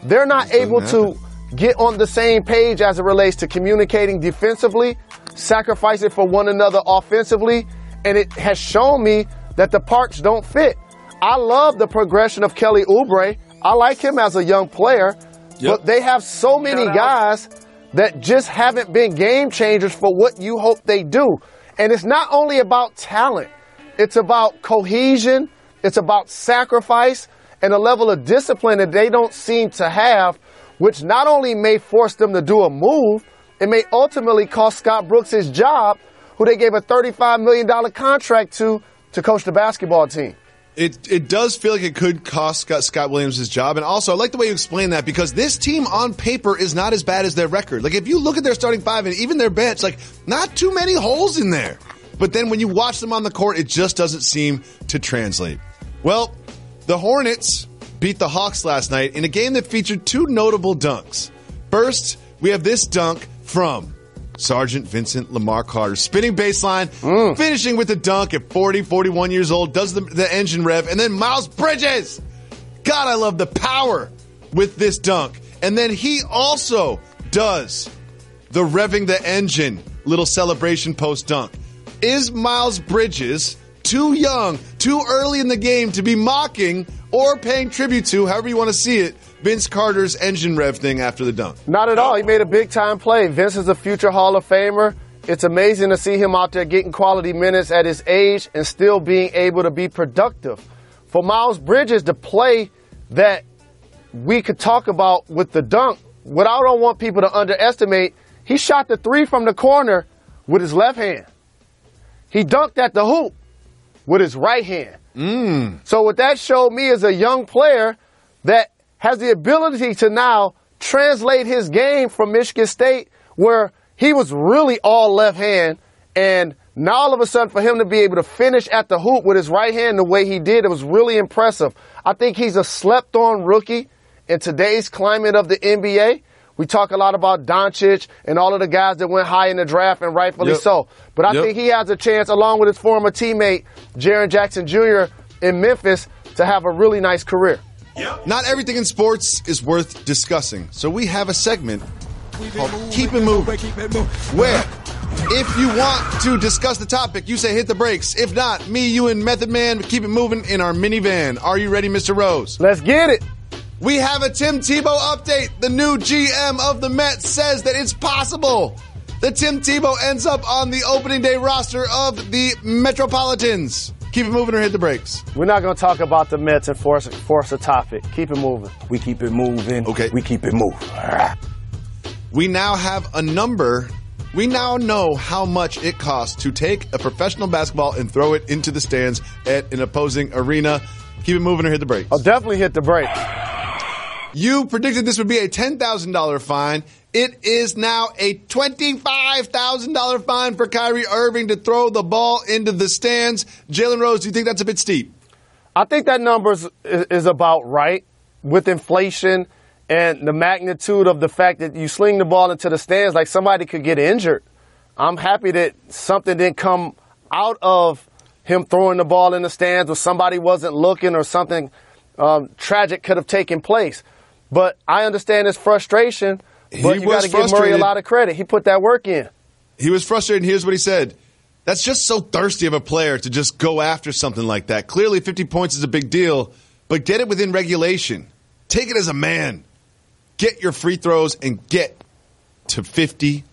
they're not able to get on the same page as it relates to communicating defensively, sacrificing for one another offensively, and it has shown me that the parts don't fit. I love the progression of Kelly Oubre. I like him as a young player, but they have so many guys that just haven't been game changers for what you hope they do. And it's not only about talent. It's about cohesion. It's about sacrifice and a level of discipline that they don't seem to have, which not only may force them to do a move, it may ultimately cost Scott Brooks his job, who they gave a $35 million contract to coach the basketball team. It does feel like it could cost Scott Williams his job. And also, I like the way you explain that, because this team on paper is not as bad as their record. Like, if you look at their starting five and even their bench, like, not too many holes in there. But then when you watch them on the court, it just doesn't seem to translate. Well, the Hornets beat the Hawks last night in a game that featured two notable dunks. First, we have this dunk from Sergeant Vincent Lamar Carter, spinning baseline, finishing with a dunk at 41 years old, does the engine rev, and then Miles Bridges. God, I love the power with this dunk. And then he also does the revving the engine little celebration post dunk. Is Miles Bridges too young, too early in the game to be mocking or paying tribute to, however you want to see it, Vince Carter's engine rev thing after the dunk? Not at all. He made a big-time play. Vince is a future Hall of Famer. It's amazing to see him out there getting quality minutes at his age and still being able to be productive. For Miles Bridges, the play that we could talk about with the dunk, what I don't want people to underestimate, he shot the three from the corner with his left hand. He dunked at the hoop with his right hand. So what that showed me is a young player that has the ability to now translate his game from Michigan State, where he was really all left hand, and now all of a sudden for him to be able to finish at the hoop with his right hand the way he did, it was really impressive. I think he's a slept-on rookie in today's climate of the NBA. We talk a lot about Doncic and all of the guys that went high in the draft, and rightfully so. But I think he has a chance, along with his former teammate, Jaren Jackson Jr. in Memphis, to have a really nice career. Not everything in sports is worth discussing, so we have a segment called Keep It Moving, where if you want to discuss the topic, you say hit the brakes. If not, me, you, and Method Man keep it moving in our minivan. Are you ready, Mr. Rose? Let's get it. We have a Tim Tebow update. The new GM of the Mets says that it's possible that Tim Tebow ends up on the opening day roster of the Metropolitans. Keep it moving or hit the brakes. We're not going to talk about the Mets and force a topic. Keep it moving. We keep it moving. Okay. We keep it moving. We now have a number. We now know how much it costs to take a professional basketball and throw it into the stands at an opposing arena. Keep it moving or hit the brakes. I'll definitely hit the brakes. You predicted this would be a $10,000 fine. It is now a $25,000 fine for Kyrie Irving to throw the ball into the stands. Jalen Rose, do you think that's a bit steep? I think that number is about right with inflation and the magnitude of the fact that you sling the ball into the stands, like somebody could get injured. I'm happy that something didn't come out of him throwing the ball in the stands, or somebody wasn't looking, or something tragic could have taken place. But I understand his frustration, but you got to give Murray a lot of credit. He put that work in. He was frustrated, and here's what he said. That's just so thirsty of a player to just go after something like that. Clearly, 50 points is a big deal, but get it within regulation. Take it as a man. Get your free throws and get to 50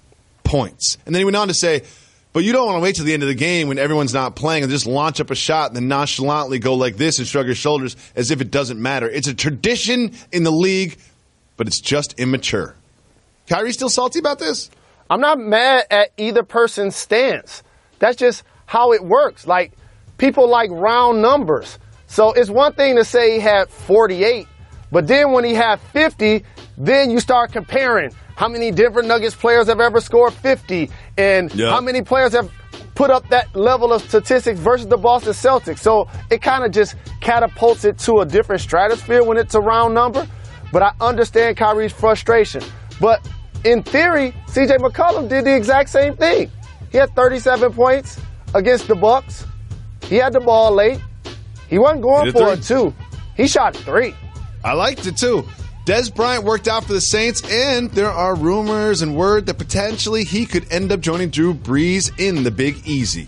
points. And then he went on to say, but you don't want to wait till the end of the game when everyone's not playing and just launch up a shot and then nonchalantly go like this and shrug your shoulders as if it doesn't matter. It's a tradition in the league, but it's just immature. Kyrie still salty about this? I'm not mad at either person's stance. That's just how it works. Like, people like round numbers. So it's one thing to say he had 48, but then when he had 50, then you start comparing how many different Nuggets players have ever scored 50 and how many players have put up that level of statistics versus the Boston Celtics. So it kind of just catapults it to a different stratosphere when it's a round number. But I understand Kyrie's frustration. But in theory, C.J. McCollum did the exact same thing. He had 37 points against the Bucks. He had the ball late. He wasn't going for it, too. He shot 3. I liked it, too. Des Bryant worked out for the Saints, and there are rumors and word that potentially he could end up joining Drew Brees in the Big Easy.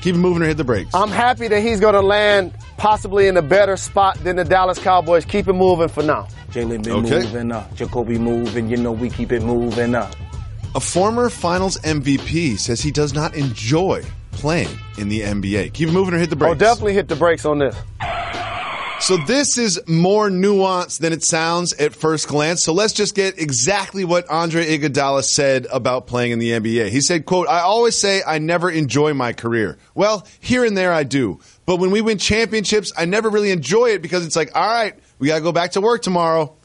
Keep it moving or hit the brakes. I'm happy that he's going to land possibly in a better spot than the Dallas Cowboys. Keep it moving for now. Jalen been moving up. Jacoby moving. You know we keep it moving up. A former Finals MVP says he does not enjoy playing in the NBA. Keep it moving or hit the brakes. Oh, definitely hit the brakes on this. So this is more nuanced than it sounds at first glance. So let's just get exactly what Andre Iguodala said about playing in the NBA. He said, quote, "I always say I never enjoy my career. Well, here and there I do. But when we win championships, I never really enjoy it because it's like, all right, we got to go back to work tomorrow.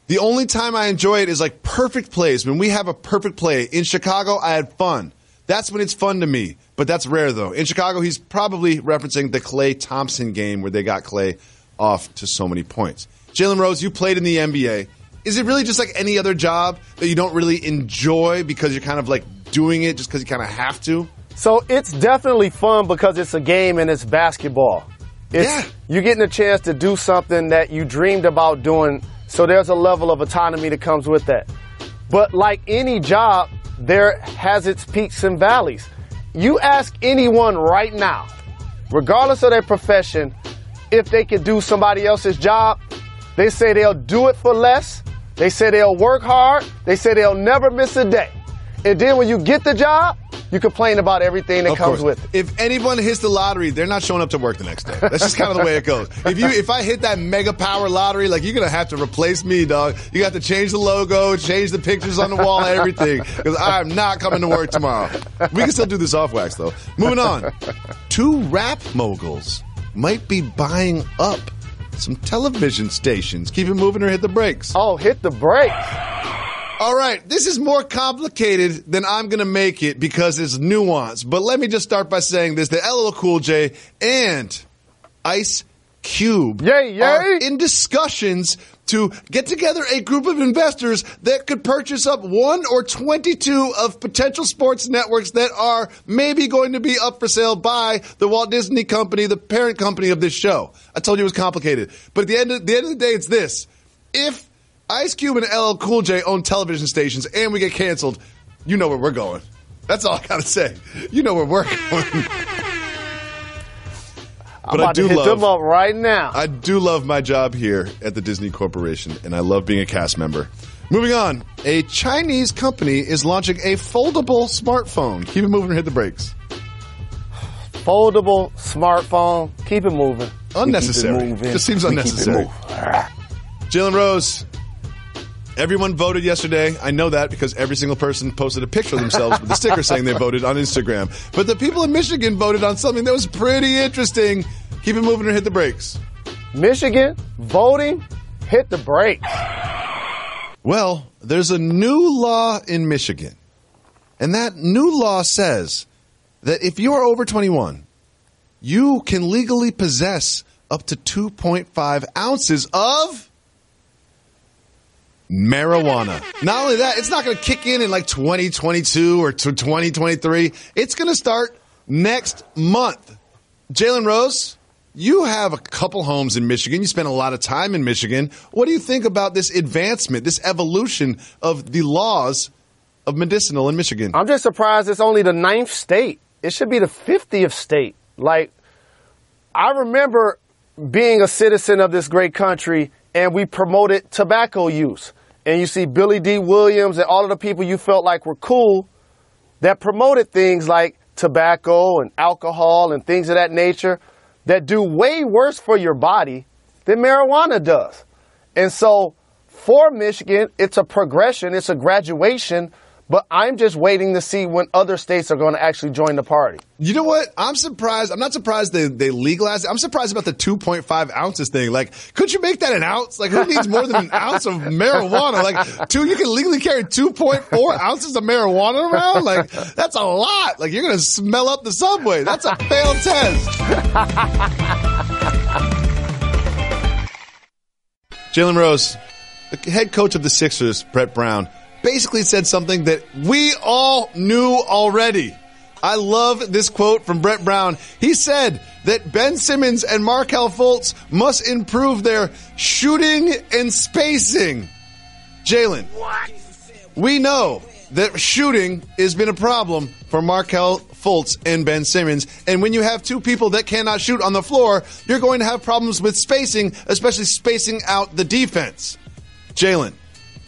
The only time I enjoy it is like perfect plays. When we have a perfect play. In Chicago, I had fun. That's when it's fun to me. But that's rare, though. In Chicago, he's probably referencing the Klay Thompson game where they got Klay off to so many points. Jalen Rose, you played in the NBA. Is it really just like any other job that you don't really enjoy because you're kind of like doing it just because you kind of have to? So it's definitely fun because it's a game and it's basketball. You're getting a chance to do something that you dreamed about doing, so there's a level of autonomy that comes with that. But like any job, there has its peaks and valleys. You ask anyone right now, regardless of their profession, if they could do somebody else's job, they say they'll do it for less. They say they'll work hard. They say they'll never miss a day. And then when you get the job, you complain about everything that comes with it. If anyone hits the lottery, they're not showing up to work the next day. That's just kind of the way it goes. If I hit that mega power lottery, like, you're going to have to replace me, dog. You got to change the logo, change the pictures on the wall, everything. Because I'm not coming to work tomorrow. We can still do this off wax, though. Moving on. 2 rap moguls might be buying up some television stations. Keep it moving or hit the brakes. Oh, hit the brakes. All right, this is more complicated than I'm going to make it because it's nuanced. But let me just start by saying this. The LL Cool J and Ice Cube are in discussions to get together a group of investors that could purchase up 1 or 22 of potential sports networks that are maybe going to be up for sale by the Walt Disney Company, the parent company of this show. I told you it was complicated. But at the end of the day, it's this. If Ice Cube and LL Cool J own television stations and we get canceled, you know where we're going. That's all I got to say. You know where we're going. I'm about to hit them up right now. I do love my job here at the Disney Corporation, and I love being a cast member. Moving on, a Chinese company is launching a foldable smartphone. Keep it moving or hit the brakes. Foldable smartphone. Keep it moving. Unnecessary. Just seems unnecessary. Jalen Rose. Everyone voted yesterday. I know that because every single person posted a picture of themselves with a sticker saying they voted on Instagram. But the people in Michigan voted on something that was pretty interesting. Keep it moving or hit the brakes. Michigan voting, hit the brakes. Well, there's a new law in Michigan. And that new law says that if you are over 21, you can legally possess up to 2.5 ounces of marijuana. Not only that, it's not going to kick in like 2022 or 2023. It's going to start next month. Jalen Rose, you have a couple homes in Michigan. You spent a lot of time in Michigan. What do you think about this advancement, this evolution of the laws of medicinal in Michigan? I'm just surprised it's only the 9th state. It should be the 50th state. Like, I remember being a citizen of this great country and we promoted tobacco use. And you see Billy D. Williams and all of the people you felt like were cool that promoted things like tobacco and alcohol and things of that nature that do way worse for your body than marijuana does. And so for Michigan, it's a progression, it's a graduation, but I'm just waiting to see when other states are going to actually join the party. You know what? I'm surprised. I'm not surprised they legalized it. I'm surprised about the 2.5 ounces thing. Like, could you make that an ounce? Like, who needs more than an ounce of marijuana? Like, you can legally carry 2.4 ounces of marijuana around? Like, that's a lot. Like, you're going to smell up the subway. That's a failed test. Jalen Rose, the head coach of the Sixers, Brett Brown, basically said something that we all knew already. I love this quote from Brett Brown. He said that Ben Simmons and Markelle Fultz must improve their shooting and spacing. Jalen, we know that shooting has been a problem for Markelle Fultz and Ben Simmons. And when you have two people that cannot shoot on the floor, you're going to have problems with spacing, especially spacing out the defense. Jalen,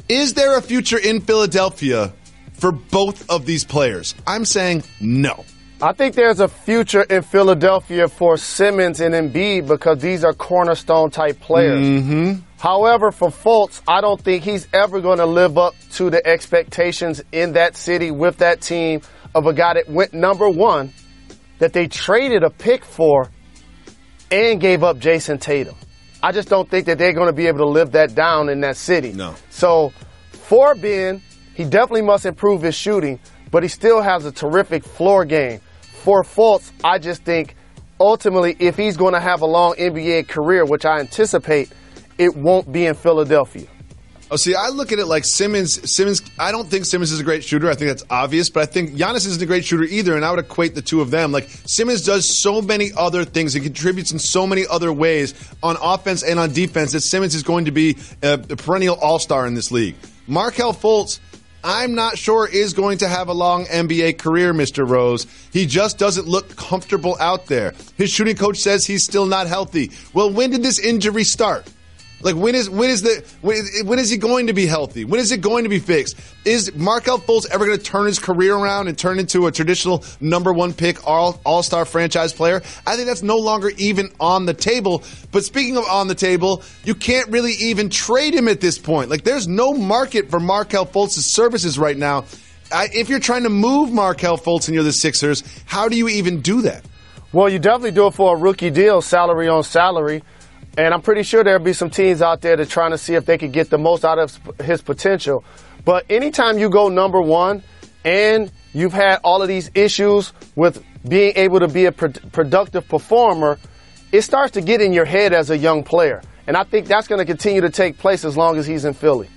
is there a future in Philadelphia for both of these players? I'm saying no. I think there's a future in Philadelphia for Simmons and Embiid because these are cornerstone-type players. Mm-hmm. However, for Fultz, I don't think he's ever going to live up to the expectations in that city with that team of a guy that went number one, that they traded a pick for, and gave up Jason Tatum. I just don't think that they're going to be able to live that down in that city. No. So for Ben, he definitely must improve his shooting, but he still has a terrific floor game. For Fultz, I just think ultimately if he's going to have a long NBA career, which I anticipate, it won't be in Philadelphia. Oh, see, I look at it like Simmons, I don't think Simmons is a great shooter. I think that's obvious, but I think Giannis isn't a great shooter either, and I would equate the two of them. Like, Simmons does so many other things and contributes in so many other ways on offense and on defense that Simmons is going to be a perennial all-star in this league. Markelle Fultz, I'm not sure is going to have a long NBA career, Mr. Rose. He just doesn't look comfortable out there. His shooting coach says he's still not healthy. Well, when did this injury start? Like, when is he going to be healthy? When is it going to be fixed? Is Markelle Fultz ever going to turn his career around and turn into a traditional number one pick all-star franchise player? I think that's no longer even on the table. But speaking of on the table, you can't really even trade him at this point. Like, there's no market for Markelle Fultz's services right now. If you're trying to move Markelle Fultz and you're the Sixers, how do you even do that? Well, you definitely do it for a rookie deal, salary on salary. And I'm pretty sure there'll be some teams out there that are trying to see if they could get the most out of his potential. But anytime you go number one and you've had all of these issues with being able to be a productive performer, it starts to get in your head as a young player. And I think that's going to continue to take place as long as he's in Philly.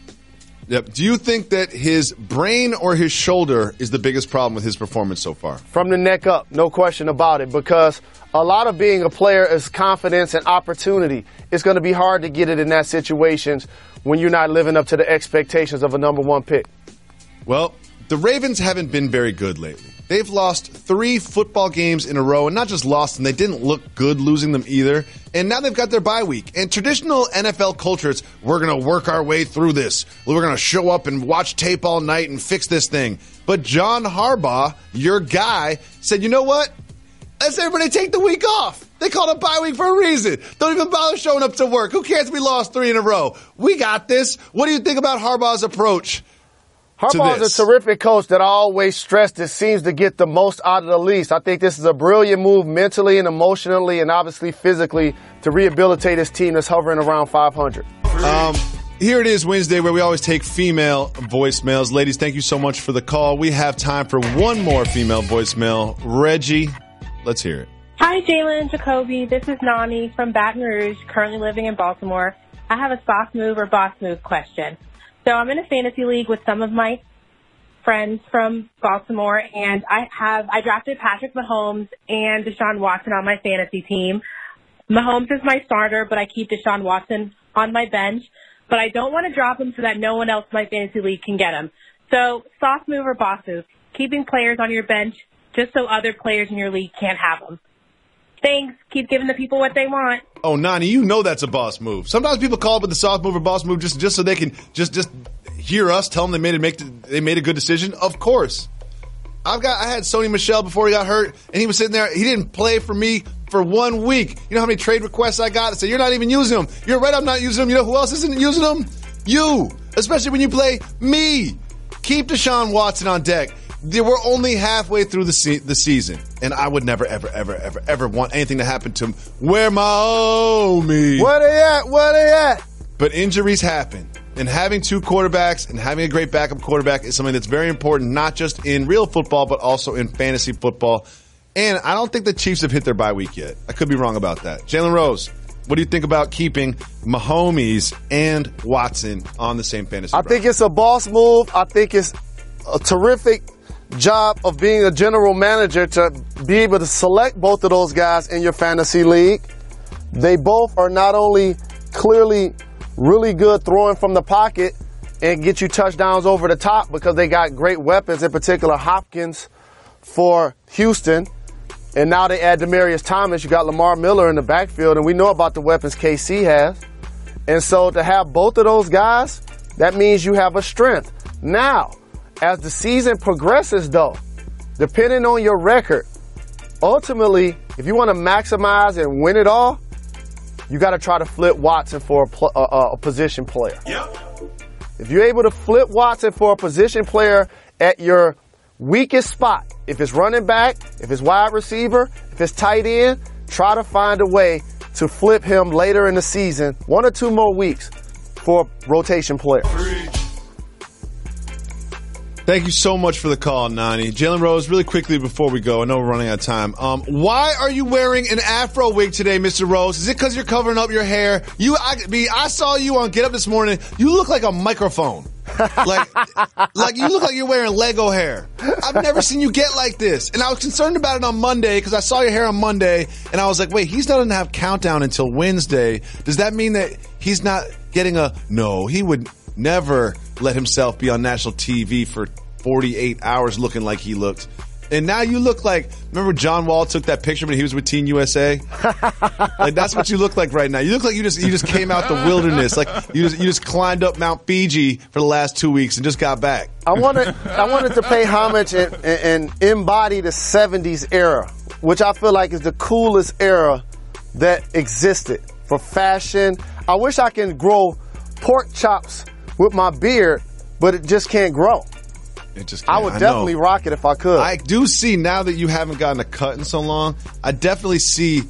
Yep. Do you think that his brain or his shoulder is the biggest problem with his performance so far? From the neck up, no question about it, because a lot of being a player is confidence and opportunity. It's going to be hard to get it in that situations when you're not living up to the expectations of a number one pick. Well, the Ravens haven't been very good lately. They've lost 3 football games in a row, and not just lost them, they didn't look good losing them either. And now they've got their bye week. And traditional NFL culture, it's, we're going to work our way through this. We're going to show up and watch tape all night and fix this thing. But John Harbaugh, your guy, said, you know what? Let's everybody take the week off. They called a bye week for a reason. Don't even bother showing up to work. Who cares if we lost 3 in a row? We got this. What do you think about Harbaugh's approach? Harbaugh is a terrific coach that I always stress that seems to get the most out of the least. I think this is a brilliant move mentally and emotionally and obviously physically to rehabilitate his team that's hovering around 500. Here it is Wednesday where we always take female voicemails. Ladies, thank you so much for the call. We have time for one more female voicemail. Reggie, let's hear it. Hi, Jalen and Jacoby. This is Nani from Baton Rouge, currently living in Baltimore. I have a soft move or boss move question. So I'm in a fantasy league with some of my friends from Baltimore, and I drafted Patrick Mahomes and Deshaun Watson on my fantasy team. Mahomes is my starter, but I keep Deshaun Watson on my bench. But I don't want to drop him so that no one else in my fantasy league can get him. So soft move or boss move, keeping players on your bench just so other players in your league can't have them. Thanks. Keep giving the people what they want. Oh, Nani, you know that's a boss move. Sometimes people call it with the soft move or boss move just so they can just hear us tell them they made a good decision. Of course. I had Sony Michel before he got hurt, and he was sitting there. He didn't play for me for 1 week. You know how many trade requests I got? I said, you're not even using them. You're right, I'm not using them. You know who else isn't using them? You. Especially when you play me. Keep Deshaun Watson on deck. We're only halfway through the season, and I would never, ever, ever, ever, ever want anything to happen to him. Where my homie? Where they at? Where they at? But injuries happen, and having 2 quarterbacks and having a great backup quarterback is something that's very important, not just in real football, but also in fantasy football. And I don't think the Chiefs have hit their bye week yet. I could be wrong about that. Jalen Rose, what do you think about keeping Mahomes and Watson on the same fantasy roster? I think it's a boss move. I think it's a terrific job of being a general manager to be able to select both of those guys in your fantasy league. They both are not only clearly really good throwing from the pocket and get you touchdowns over the top because they got great weapons, in particular Hopkins. for Houston. And now they add Demaryius Thomas. You got Lamar Miller in the backfield, and we know about the weapons KC has. And so to have both of those guys, that means you have a strength. Now, as the season progresses, though, depending on your record, ultimately, if you want to maximize and win it all, you got to try to flip Watson for a position player. Yep. If you're able to flip Watson for a position player at your weakest spot, if it's running back, if it's wide receiver, if it's tight end, try to find a way to flip him later in the season, 1 or 2 more weeks for a rotation player. Thank you so much for the call, Nani. Jalen Rose, really quickly before we go, I know we're running out of time. Why are you wearing an afro wig today, Mr. Rose? Is it because you're covering up your hair? I saw you on Get Up this morning. You look like a microphone. like you look like you're wearing Lego hair. I've never seen you get like this. And I was concerned about it on Monday because I saw your hair on Monday, and I was like, wait, he's not going to have countdown until Wednesday. Does that mean that he's not getting no, he would never let himself be on national TV for 48 hours looking like he looked. And now you look like, remember John Wall took that picture when he was with Team USA? Like, that's what you look like right now. You look like you just came out the wilderness. Like you just climbed up Mount Fiji for the last 2 weeks and just got back. I wanted to pay homage and embody the 70s era, which I feel like is the coolest era that existed for fashion. I wish I can grow pork chops with my beard, but it just can't grow. I would definitely rock it if I could. I do see, now that you haven't gotten a cut in so long, I definitely see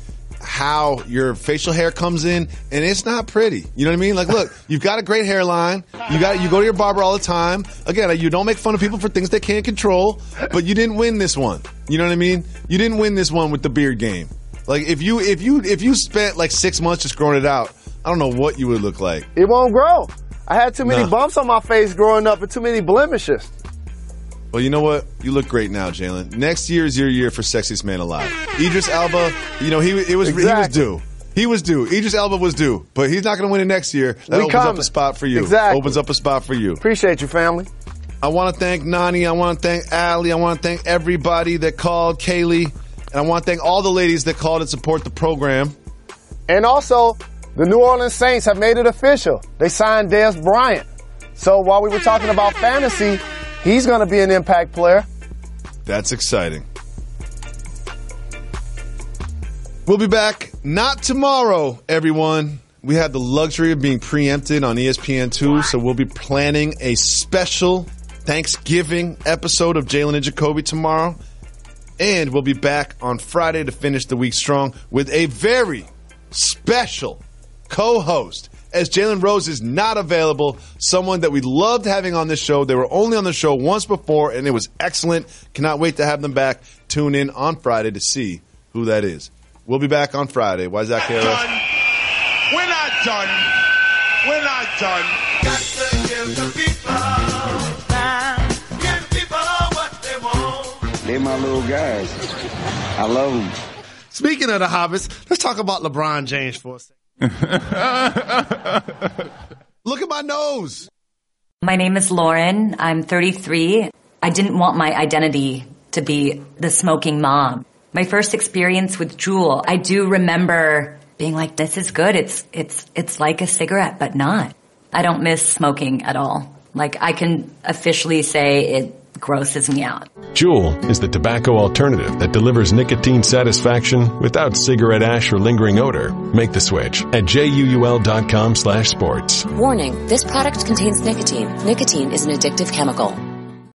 how your facial hair comes in, and it's not pretty. You know what I mean? Like, look, you've got a great hairline. You go to your barber all the time. Again, you don't make fun of people for things they can't control, but you didn't win this one. You know what I mean? You didn't win this one with the beard game. Like, if you spent like 6 months just growing it out, I don't know what you would look like. It won't grow. I had too many bumps on my face growing up and too many blemishes. Well, you know what? You look great now, Jalen. Next year is your year for sexiest man alive. Idris Elba, he was due. He was due. Idris Elba was due, but he's not going to win it next year. That opens up a spot for you. Exactly. Opens up a spot for you. Appreciate you, family. I want to thank Nani. I want to thank Allie. I want to thank everybody that called, Kaylee. And I want to thank all the ladies that called and support the program. And also, the New Orleans Saints have made it official. They signed Dez Bryant. So while we were talking about fantasy, he's going to be an impact player. That's exciting. We'll be back, not tomorrow, everyone. We had the luxury of being preempted on ESPN2, so we'll be planning a special Thanksgiving episode of Jalen and Jacoby tomorrow. And we'll be back on Friday to finish the week strong with a very special co-host. As Jalen Rose is not available, someone that we loved having on this show. They were only on the show once before, and it was excellent. Cannot wait to have them back. Tune in on Friday to see who that is. We'll be back on Friday. Why is that, KRS? We're not done. We're not done. Got to give the people time. Give people what they want. They're my little guys. I love them. Speaking of the Hobbits, let's talk about LeBron James for a second. Look at my nose. My name is Lauren. I'm 33. I didn't want my identity to be the smoking mom. My first experience with Juul, I do remember being like, this is good. It's like a cigarette, but not. I don't miss smoking at all. Like, I can officially say it grosses me out. Juul is the tobacco alternative that delivers nicotine satisfaction without cigarette ash or lingering odor. Make the switch at JUUL.com/sports. Warning, this product contains nicotine. Nicotine is an addictive chemical.